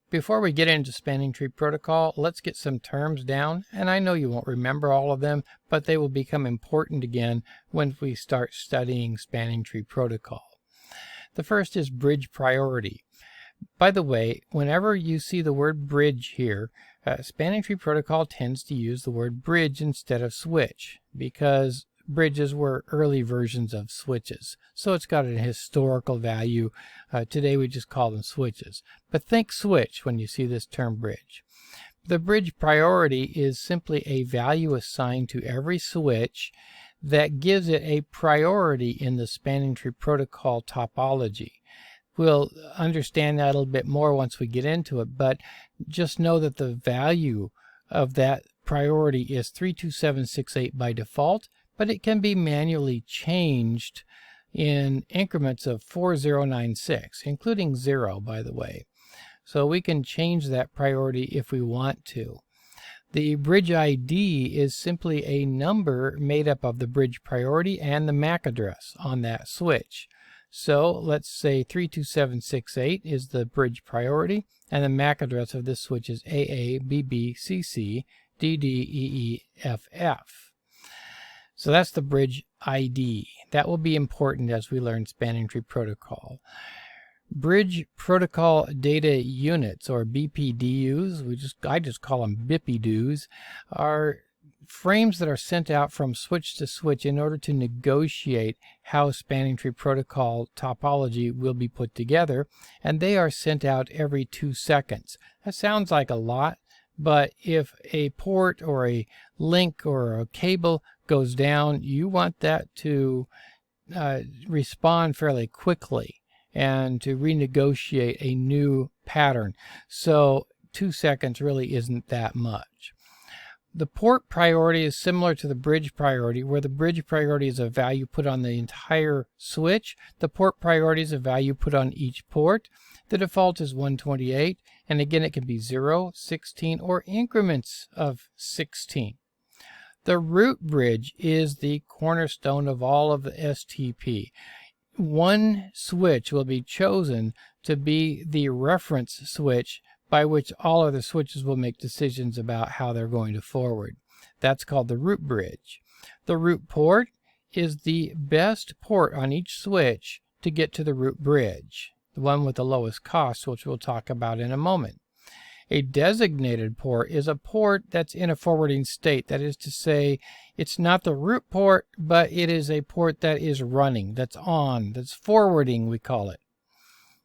Before we get into Spanning Tree Protocol, let's get some terms down, and I know you won't remember all of them, but they will become important again when we start studying Spanning Tree Protocol. The first is bridge priority. By the way, whenever you see the word bridge here, Spanning Tree Protocol tends to use the word bridge instead of switch, because bridges were early versions of switches. So it's got a historical value. Today we just call them switches. But think switch when you see this term bridge. The bridge priority is simply a value assigned to every switch that gives it a priority in the Spanning Tree Protocol topology. We'll understand that a little bit more once we get into it, but just know that the value of that priority is 32768 by default, but it can be manually changed in increments of 4096, including 0, by the way. So we can change that priority if we want to. The bridge ID is simply a number made up of the bridge priority and the MAC address on that switch. So let's say 32768 is the bridge priority, and the MAC address of this switch is AABBCCDDEEFF. So that's the bridge ID. That will be important as we learn Spanning Tree Protocol. Bridge Protocol Data Units, or BPDUs, I just call them BPDUs, are frames that are sent out from switch to switch in order to negotiate how Spanning Tree Protocol topology will be put together, and they are sent out every 2 seconds. That sounds like a lot, but if a port or a link or a cable goes down, you want that to respond fairly quickly and to renegotiate a new pattern. So 2 seconds really isn't that much. The port priority is similar to the bridge priority, where the bridge priority is a value put on the entire switch. The port priority is a value put on each port. The default is 128, and again it can be 0, 16, or increments of 16. The root bridge is the cornerstone of all of the STP. One switch will be chosen to be the reference switch by which all other switches will make decisions about how they're going to forward. That's called the root bridge. The root port is the best port on each switch to get to the root bridge, the one with the lowest cost, which we'll talk about in a moment. A designated port is a port that's in a forwarding state. That is to say, it's not the root port, but it is a port that is running, that's on, that's forwarding, we call it.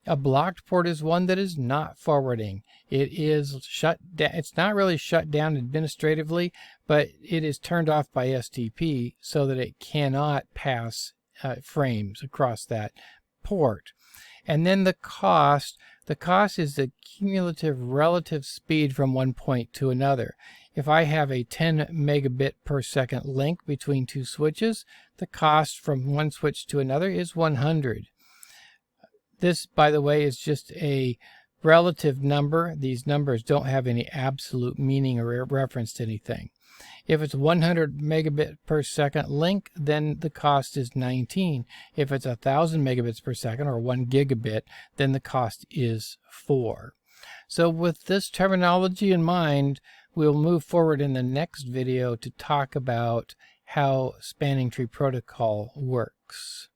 A blocked port is one that is not forwarding. It is shut down. It's not really shut down administratively, but it is turned off by STP so that it cannot pass frames across that port. And then the cost is the cumulative relative speed from one point to another. If I have a 10 megabit per second link between two switches, the cost from one switch to another is 100. This, by the way, is just a relative number. These numbers don't have any absolute meaning or reference to anything. If it's 100 megabit per second link, then the cost is 19. If it's 1,000 megabits per second, or 1 gigabit, then the cost is 4. So with this terminology in mind, we'll move forward in the next video to talk about how Spanning Tree Protocol works.